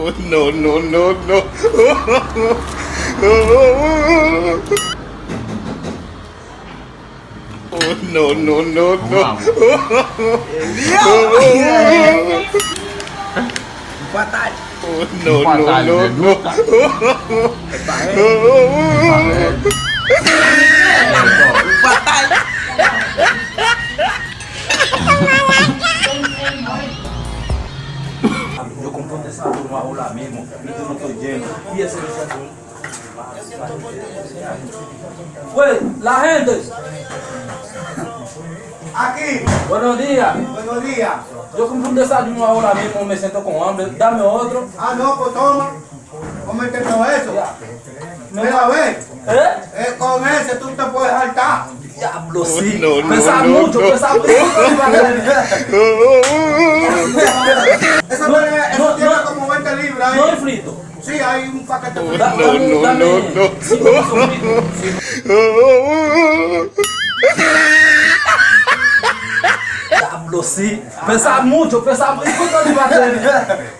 Oh, no, no, no, no. Oh, no, no, no, no. Fatal. Oh, no, no, no, no. Fatal. Yo compré un desayuno ahora mismo y yo no estoy lleno. Y ese desayuno. Pues, la gente. Aquí, Buenos días. buenos días. Yo compré un desayuno ahora mismo, me siento con hambre. Dame otro. Ah, no, pues toma. Cómete todo eso. Ya. Mira, ve. ¿Eh? Con ese tú te puedes saltar. Diablo, sí. No, no, Pesa no, mucho, no. pesa mucho. Eso, No, eso no, tiene no. como 20 libras No hay ahí. frito. Sí, hay un paquete Oh, frito. no, no, no, no. 5 pesos fritos. Diablo, sí. Pesa mucho, pesa mucho. ¿Y cuánto libras tiene?